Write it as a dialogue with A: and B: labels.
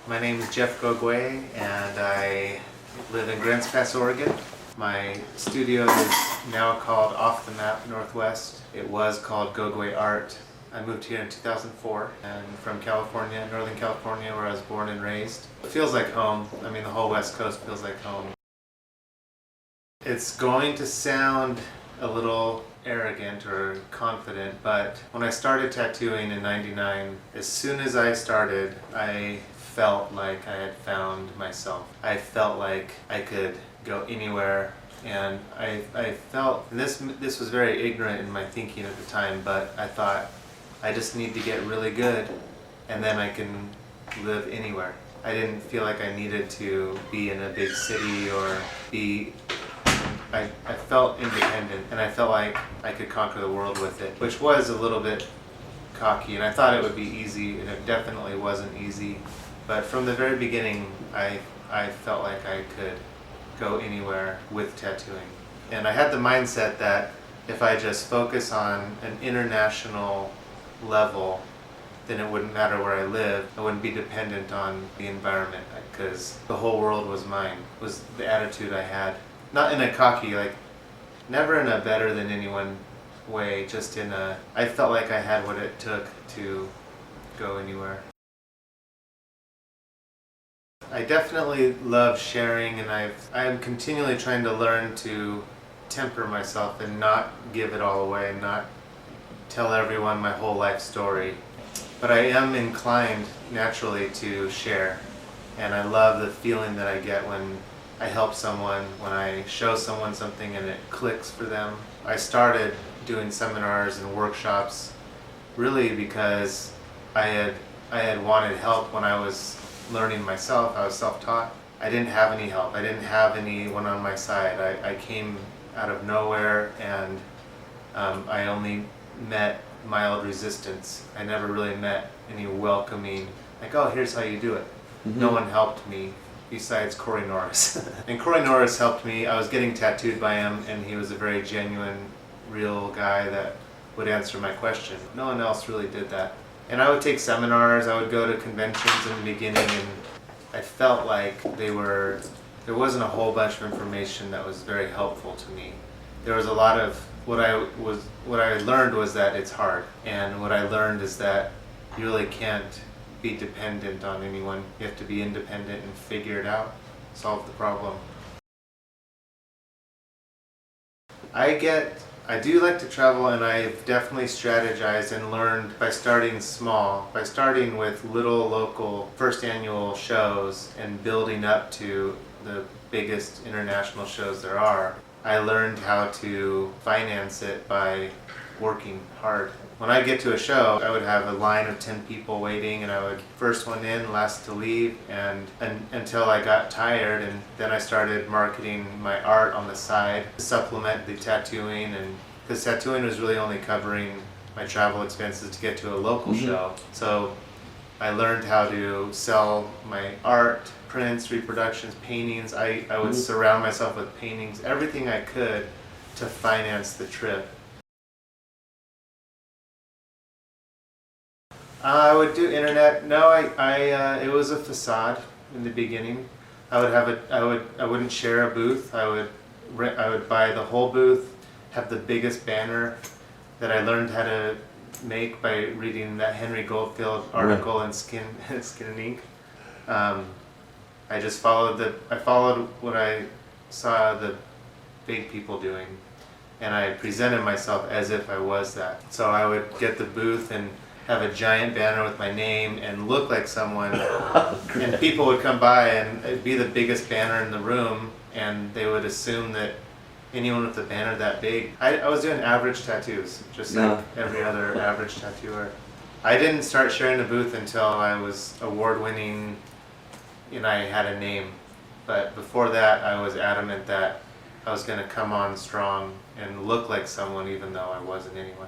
A: My name is Jeff Gogué and I live in Grants Pass, Oregon. My studio is now called Off the Map Northwest. It was called Gogué Art. I moved here in 2004 and from California, Northern California, where I was born and raised. It feels like home. I mean, the whole West Coast feels like home. It's going to sound a little arrogant or confident, but when I started tattooing in '99, as soon as I started, I felt like I had found myself. I felt like I could go anywhere, and I felt, and this was very ignorant in my thinking at the time, but I thought I just need to get really good and then I can live anywhere. I didn't feel like I needed to be in a big city or be I felt independent, and I felt like I could conquer the world with it, which was a little bit cocky, and I thought it would be easy, and it definitely wasn't easy. But from the very beginning, I felt like I could go anywhere with tattooing. And I had the mindset that if I just focus on an international level, then it wouldn't matter where I lived. I wouldn't be dependent on the environment, because the whole world was mine, was the attitude I had. Not in a cocky, like, never in a better than anyone way, just in a, I felt like I had what it took to go anywhere. I definitely love sharing, and I am continually trying to learn to temper myself and not give it all away and not tell everyone my whole life story. But I am inclined naturally to share, and I love the feeling that I get when I help someone, when I show someone something and it clicks for them. I started doing seminars and workshops really because I had wanted help when I was learning myself. I was self-taught. I didn't have any help. I didn't have anyone on my side. I came out of nowhere, and I only met mild resistance. I never really met any welcoming, like, oh, here's how you do it. Mm-hmm. No one helped me besides Corey Norris. And Corey Norris helped me. I was getting tattooed by him, and he was a very genuine, real guy that would answer my question. No one else really did that. And I would take seminars, I would go to conventions in the beginning, and I felt like there wasn't a whole bunch of information that was very helpful to me. There was a lot of, what I learned was that it's hard. And what I learned is that you really can't be dependent on anyone. You have to be independent and figure it out, solve the problem. I do like to travel, and I've definitely strategized and learned by starting small, by starting with little local first annual shows and building up to the biggest international shows there are. I learned how to finance it by working hard. When I get to a show, I would have a line of 10 people waiting, and I would first one in, last to leave, and until I got tired, and then I started marketing my art on the side to supplement the tattooing, and because tattooing was really only covering my travel expenses to get to a local show. So I learned how to sell my art, prints, reproductions, paintings. I would surround myself with paintings, everything I could to finance the trip. I would do internet. No, it was a facade in the beginning. I wouldn't share a booth. I would buy the whole booth, have the biggest banner that I learned how to make by reading that Henry Goldfield article in Skin and Ink. I just followed what I saw the big people doing, and I presented myself as if I was that. So I would get the booth and have a giant banner with my name and look like someone, and people would come by, and it'd be the biggest banner in the room, and they would assume that anyone with a banner that big. I was doing average tattoos, just like every other average tattooer. I didn't start sharing the booth until I was award-winning and I had a name. But before that, I was adamant that I was going to come on strong and look like someone even though I wasn't anyone.